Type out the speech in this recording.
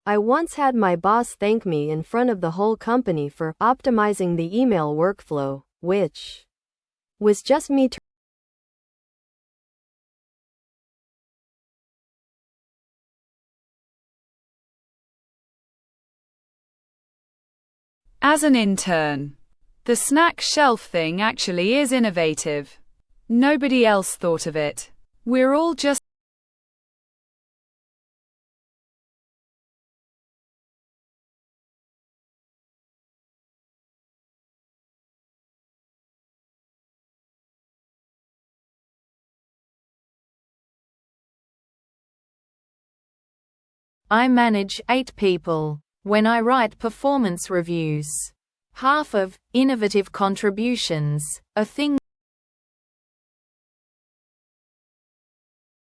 I once had my boss thank me in front of the whole company for optimizing the email workflow, which was just me. As an intern, the snack shelf thing actually is innovative. Nobody else thought of it. We're all just I manage 8 people. When I write performance reviews, half of innovative contributions, a thing